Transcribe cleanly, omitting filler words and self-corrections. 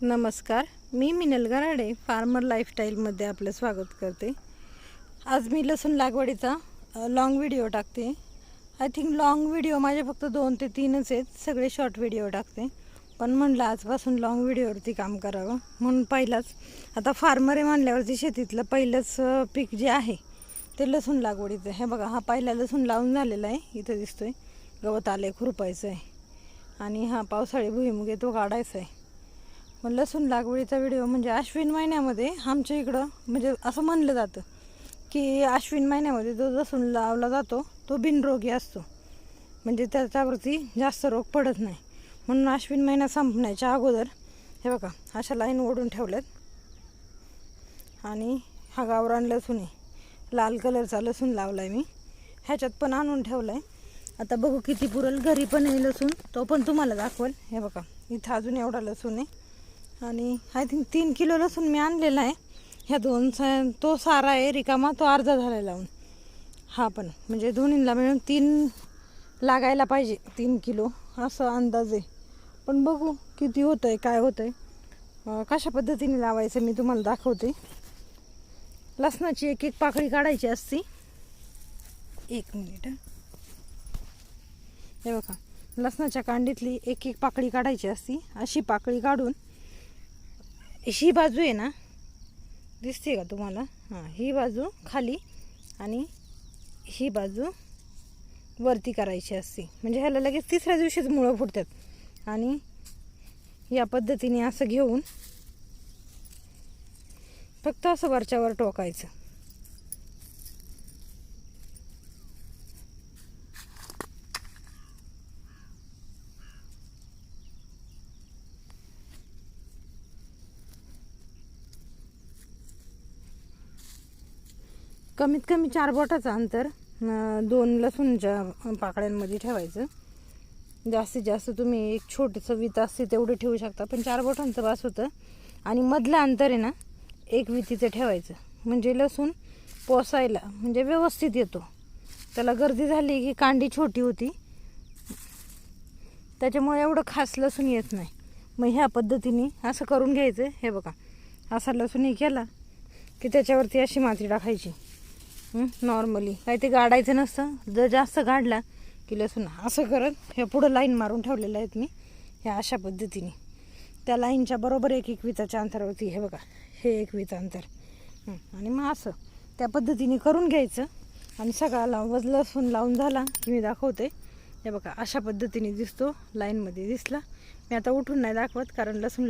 नमस्कार, मी मिनल गराडे फार्मर लाईफस्टाईलमध्ये आपलं स्वागत करते। आज मी लसूण लागवडीचा लॉंग व्हिडिओ टाकते। आय थिंक लॉंग व्हिडिओ माझे फक्त 2 ते 3च आहेत, सगळे शॉर्ट व्हिडिओ टाकते। पण म्हणलं आजपासून लॉंग व्हिडिओवरती काम करावं म्हणून पहिलाच आता फार्मर आहे म्हणल्यावरती शेतीतलं पहिलंच पीक जे आहे ते लसूण लागवडीचं। हे बघा, हा पहिला लसूण लावून झालेला आहे, इथं दिसतोय गवत आले, खुरपायचं आहे आणि हा पावसाळी भुईमुग आहे तो काढायचा आहे। मग लसूण लागवडीचा व्हिडिओ म्हणजे अश्विन महिन्यामध्ये आमच्या इकडं म्हणजे असं म्हणलं जातं की अश्विन महिन्यामध्ये जो लसूण लावला जातो तो बिनरोगी असतो, म्हणजे त्याच्यावरती जास्त रोग पडत नाही। म्हणून अश्विन महिना संपण्याच्या अगोदर हे बघा अशा लाईन ओढून ठेवल्यात आणि हा गावरान लसूण आहे, लाल कलरचा लसूण लावला आहे मी, ह्याच्यात पण आणून ठेवला आहे। आता बघू किती पुरेल, घरी पण आहे लसूण, तो पण तुम्हाला दाखवेल। हे बघा इथं अजून एवढा लसूण आहे आणि आय थिंक 3 किलो लसूण मी आणलेला आहे। ह्या दोन तो सारा आहे रिकामा, तो अर्धा झाला लावून, हा पण म्हणजे दोन्हीला मिळून 3 लागायला पाहिजे, 3 किलो असं अंदाज आहे। पण बघू किती होतं आहे, काय होतं आहे, कशा पद्धतीने लावायचं मी तुम्हाला दाखवते। लसणाची एक एक पाकळी काढायची असती। 1 मिनिट, हे बघा लसणाच्या कांडीतली एक एक पाकळी काढायची असती। अशी पाकळी काढून ही बाजू आहे ना, दिसते का तुम्हाला, हां ही बाजू खाली आणि ही बाजू वरती करायची असते, म्हणजे ह्याला लगेच तिसऱ्या दिवशीच मुळं फुटतात। आणि या पद्धतीने असं घेऊन फक्त असं वरच्यावर टोकायचं। कमीत कमी 4 बोटाचं अंतर 2 लसूणच्या पाकळ्यांमध्ये ठेवायचं। जास्तीत जास्त तुम्ही एक छोटंसं वित असते तेवढं ठेवू शकता, पण 4 बोटांचं बास होतं। आणि मधलं अंतर आहे ना 1 वितीचं ठेवायचं, म्हणजे लसूण पोसायला म्हणजे व्यवस्थित येतो। त्याला गर्दी झाली की कांडी छोटी होती, त्याच्यामुळे एवढं खास लसूण येत नाही। मग ह्या पद्धतीने असं करून घ्यायचं। हे बघा असा लसूण केला की त्याच्यावरती अशी माती टाकायची नॉर्मली, काही ते गाडायचं नसतं। जर जास्त गाडला की लसूण असं करत हे पुढं लाईन मारून ठेवलेलं आहेत मी, ह्या अशा पद्धतीने त्या लाईनच्या बरोबर 1 विताच्या अंतरावरती हे बघा हे 1 वित अंतर आणि मग असं त्या पद्धतीने करून घ्यायचं। आणि सगळा लसूण लावून झाला की मी दाखवते। हे बघा अशा पद्धतीने दिसतो, लाईनमध्ये दिसला। मी आता उठून नाही दाखवत कारण लसूण